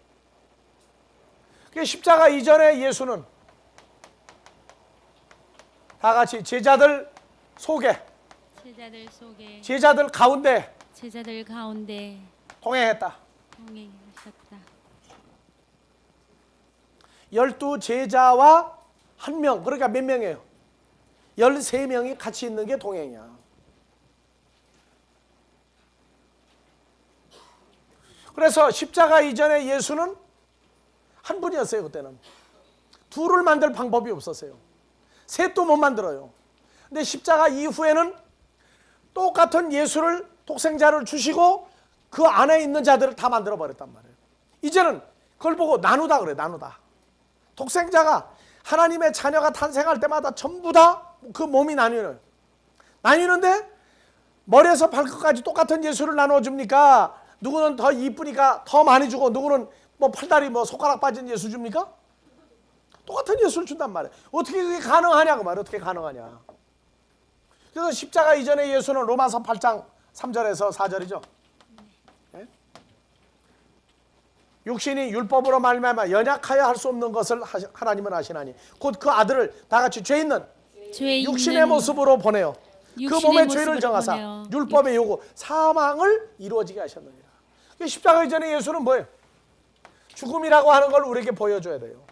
십자가 이전의 예수는 다 같이 제자들 속에, 제자들 가운데 동행했다. 동행하셨다. 12제자와 1명, 그러니까 몇 명이에요? 13명이 같이 있는 게 동행이야. 그래서 십자가 이전의 예수는 한 분이었어요. 그때는 둘을 만들 방법이 없었어요. 셋도 못 만들어요. 근데 십자가 이후에는 똑같은 예수를, 독생자를 주시고 그 안에 있는 자들을 다 만들어 버렸단 말이에요. 이제는 그걸 보고 나누다 그래. 나누다. 독생자가 하나님의 자녀가 탄생할 때마다 전부 다 그 몸이 나뉘는데 머리에서 발끝까지 똑같은 예수를 나눠줍니까? 누구는 더 이쁘니까 더 많이 주고 누구는 뭐 팔다리 뭐 손가락 빠진 예수 줍니까? 똑같은 예수를 준단 말이에요. 어떻게 그게 가능하냐고 말이에요. 어떻게 가능하냐. 그래서 십자가 이전의 예수는 로마서 8장 3절에서 4절이죠. 네? 육신이 율법으로 말미암아 연약하여 할 수 없는 것을 하나님은 하시나니 곧 그 아들을 다 같이 죄 있는 육신의 모습으로 보내요. 그 몸의 죄를 정하사 율법의 요구 사망을 이루어지게 하셨느니라. 십자가 이전의 예수는 뭐예요? 죽음이라고 하는 걸 우리에게 보여줘야 돼요.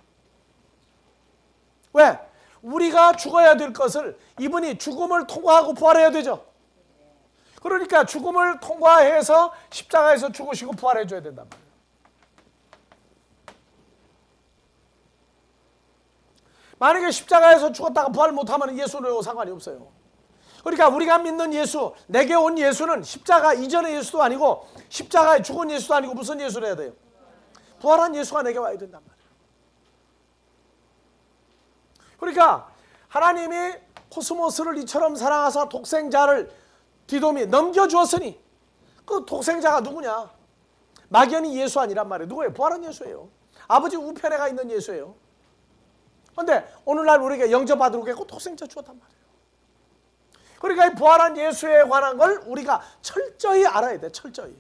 왜? 우리가 죽어야 될 것을 이분이 죽음을 통과하고 부활해야 되죠. 그러니까 죽음을 통과해서 십자가에서 죽으시고 부활해 줘야 된단 말이에요. 만약에 십자가에서 죽었다가 부활 못하면 예수는 상관이 없어요. 그러니까 우리가 믿는 예수, 내게 온 예수는 십자가 이전의 예수도 아니고 십자가에 죽은 예수도 아니고 무슨 예수를 해야 돼요? 부활한 예수가 내게 와야 된단 말이에요. 그러니까 하나님이 코스모스를 이처럼 사랑하사 독생자를 디돔이 넘겨주었으니 그 독생자가 누구냐? 막연히 예수 아니란 말이에요. 누구예요? 부활한 예수예요. 아버지 우편에 가 있는 예수예요. 그런데 오늘날 우리에게 영접받으러 오겠고 독생자 주었단 말이에요. 그러니까 이 부활한 예수에 관한 걸 우리가 철저히 알아야 돼. 철저히.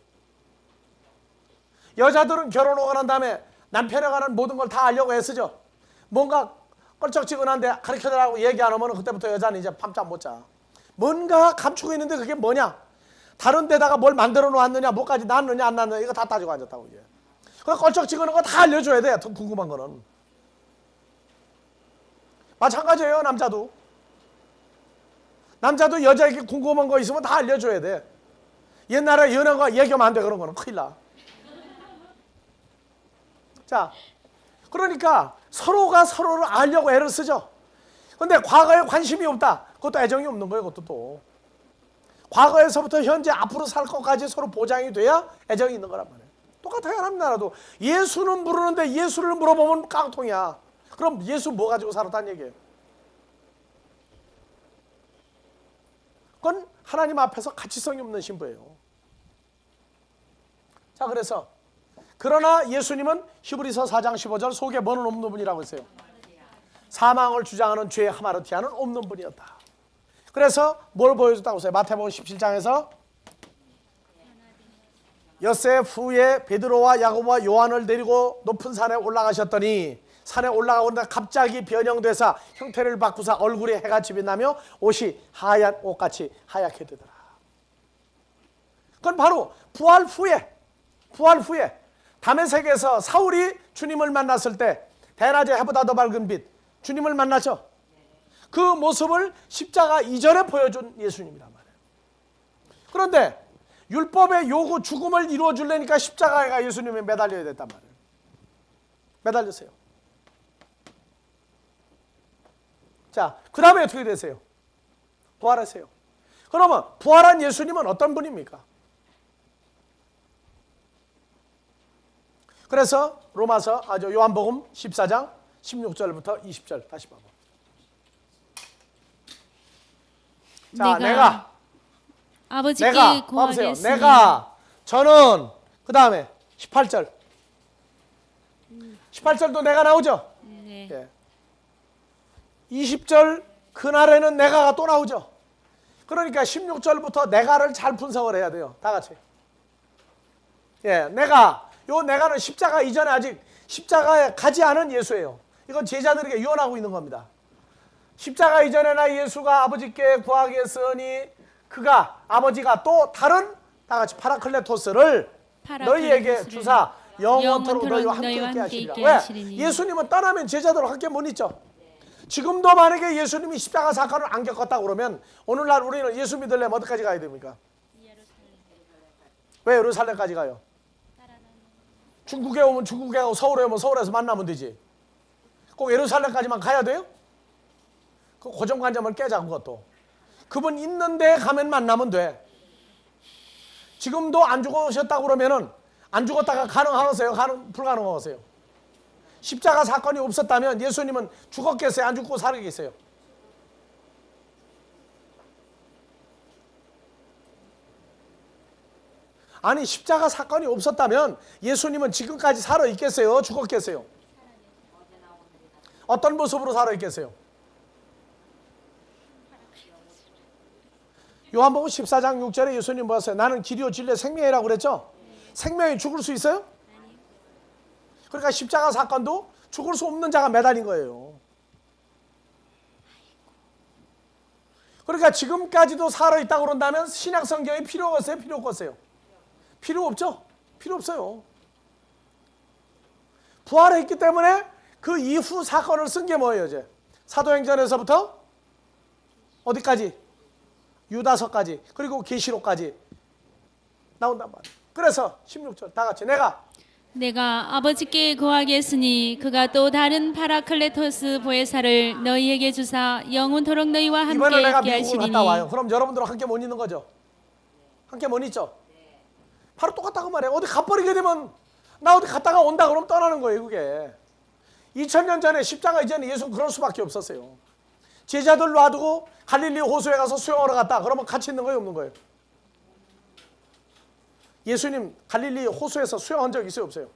여자들은 결혼하고 난 다음에 남편에 관한 모든 걸 다 알려고 애쓰죠. 뭔가 껄쩍지근한데 가르쳐달라고 얘기 안 하면 그때부터 여자는 이제 밤잠 못 자. 뭔가 감추고 있는데 그게 뭐냐? 다른 데다가 뭘 만들어 놓았느냐, 뭐까지 낳았느냐 안 낳았느냐 이거 다 따지고 앉았다고 이제. 그래서 껄쩍지근한 거 다 알려줘야 돼. 더 궁금한 거는. 마찬가지예요. 남자도 여자에게 궁금한 거 있으면 다 알려줘야 돼. 옛날에 연애가 얘기하면 안 돼. 그런 거는 큰일 나. 자, 그러니까 서로가 서로를 알려고 애를 쓰죠. 근데 과거에 관심이 없다. 그것도 애정이 없는 거예요. 그것도 또. 과거에서부터 현재 앞으로 살 것까지 서로 보장이 돼야 애정이 있는 거란 말이에요. 똑같아요. 하나님 나라도. 예수는 부르는데 예수를 물어보면 깡통이야. 그럼 예수 뭐 가지고 살았다는 얘기예요? 그건 하나님 앞에서 가치성이 없는 신부예요. 자, 그래서 그러나 예수님은 히브리서 4장 15절 속에 뭐는 없는 분이라고 했어요? 사망을 주장하는 죄의 하마르티아는 없는 분이었다. 그래서 뭘 보여줬다고 했어요? 마태복음 17장에서 엿새 후에 베드로와 야고보와 요한을 데리고 높은 산에 올라가셨더니 산에 올라가는데 갑자기 변형돼서 형태를 바꾸사 얼굴에 해가 빛나며 옷이 하얀 옷같이 하얗게 되더라. 그건 바로 부활 후에 다메섹에서 사울이 주님을 만났을 때 대낮에 해보다 더 밝은 빛 주님을 만났죠. 그 모습을 십자가 이전에 보여준 예수님이란 말이에요. 그런데 율법의 요구 죽음을 이루어 주려니까 십자가가 예수님이 매달려야 됐단 말이에요. 매달렸어요. 자, 그 다음에 어떻게 되세요? 부활하세요. 그러면 부활한 예수님은 어떤 분입니까? 그래서 요한복음 14장 16절부터 20절 다시 봐봐. 자, 내가 아버지께 봐보세요. 구하겠으니 저는 그 다음에 18절 18절도 내가 나오죠. 네. 예. 20절 그날에는 내가가 또 나오죠. 그러니까 16절부터 내가를 잘 분석을 해야 돼요. 다 같이. 예, 내가는 십자가 이전에 아직 십자가에 가지 않은 예수예요. 이건 제자들에게 유언하고 있는 겁니다. 십자가 이전에나 예수가 아버지께 구하겠으니 아버지가 또 다른 다 같이 파라클레토스를 너희에게 주사 영원토록 너희와 함께 있게 하시리라. 왜? 예수님은 떠나면 제자들과 함께 못 있죠. 지금도 만약에 예수님이 십자가 사건을 안 겪었다 그러면 오늘날 우리는 예수 믿으려면 어디까지 가야 됩니까? 왜 예루살렘까지 가요? 중국에 오면 중국에 가고 서울에 오면 서울에서 만나면 되지. 꼭 예루살렘까지만 가야 돼요? 그 고정관념을 깨자. 그것도 그분 있는 데 가면 만나면 돼. 지금도 안 죽으셨다고 그러면은 안 죽었다가 가능하세요? 불가능하세요? 십자가 사건이 없었다면 예수님은 죽었겠어요? 안 죽고 살아계세요? 아니 십자가 사건이 없었다면 예수님은 지금까지 살아있겠어요? 죽었겠어요? 어떤 모습으로 살아있겠어요? 요한복음 14장 6절에 예수님 뭐였어요? 나는 길이요 진리요 생명이라고 그랬죠? 생명이 죽을 수 있어요? 그러니까 십자가 사건도 죽을 수 없는 자가 매달린 거예요. 그러니까 지금까지도 살아있다고 그런다면 신약 성경이 필요가 없어요? 필요 없어요? 필요 없죠? 필요 없어요. 부활했기 때문에 그 이후 사건을 쓴 게 뭐예요? 이제 사도행전에서부터 어디까지? 유다서까지, 그리고 계시록까지 나온단 말이에요. 그래서 16절 다 같이 내가 아버지께 구하겠으니 그가 또 다른 파라클레토스 보혜사를 너희에게 주사 영원토록 너희와 함께 이번에 내가 있게 미국을 하시리니. 갔다 와요. 그럼 여러분들은 함께 못 있는 거죠? 함께 못 있죠? 바로 똑같다고 말해요. 어디 가버리게 되면 나 어디 갔다가 온다 그러면 떠나는 거예요. 그게 2000년 전에 십자가 이전에 예수는 그럴 수밖에 없었어요. 제자들 놔두고 갈릴리 호수에 가서 수영하러 갔다 그러면 같이 있는 거예요? 없는 거예요? 예수님 갈릴리 호수에서 수영한 적 있어요? 없어요?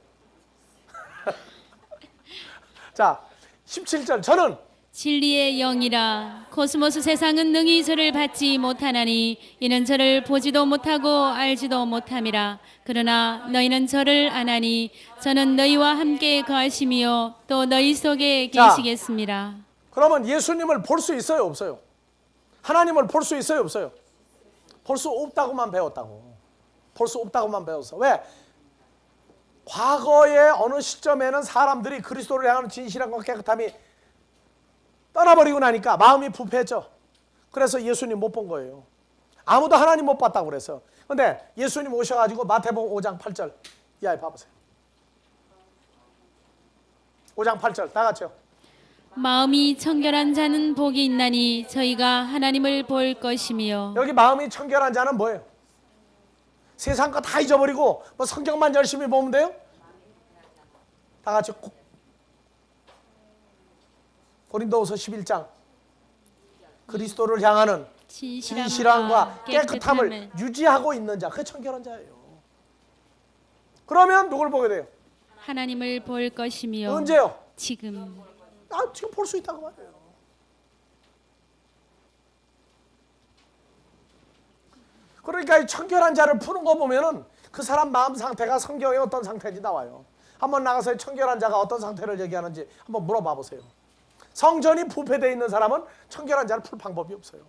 자 17절 저는 진리의 영이라 코스모스 세상은 능히 저를 받지 못하나니 이는 저를 보지도 못하고 알지도 못함이라. 그러나 너희는 저를 아나니 저는 너희와 함께 거하시며 또 너희 속에 계시겠습니다. 그러면 예수님을 볼 수 있어요? 없어요? 하나님을 볼 수 있어요? 없어요? 볼 수 없다고만 배웠다고. 볼 수 없다고만 배웠어. 왜? 과거의 어느 시점에는 사람들이 그리스도를 향하는 진실함과 깨끗함이 떠나버리고 나니까 마음이 부패했죠. 그래서 예수님 못 본 거예요. 아무도 하나님 못 봤다고 그래서. 근데 예수님 오셔가지고 마태복음 5장 8절 이 아이 봐보세요. 5장 8절 다 같이요. 마음이 청결한 자는 복이 있나니 저희가 하나님을 볼 것이며. 여기 마음이 청결한 자는 뭐예요? 세상 거 다 잊어버리고 뭐 성경만 열심히 보면 돼요? 다 같이 고린도후서 11장 그리스도를 향하는 진실함과 깨끗함을 유지하고 있는 자, 그게 청결한 자예요. 그러면 누굴 보게 돼요? 하나님을 볼 것이며. 언제요? 지금. 지금 볼 수 있다고 말해요. 그러니까 이 청결한 자를 푸는 거 보면은 그 사람 마음 상태가 성경에 어떤 상태인지 나와요. 한번 나가서 청결한 자가 어떤 상태를 얘기하는지 한번 물어봐 보세요. 성전이 부패되어 있는 사람은 청결한 자를 풀 방법이 없어요.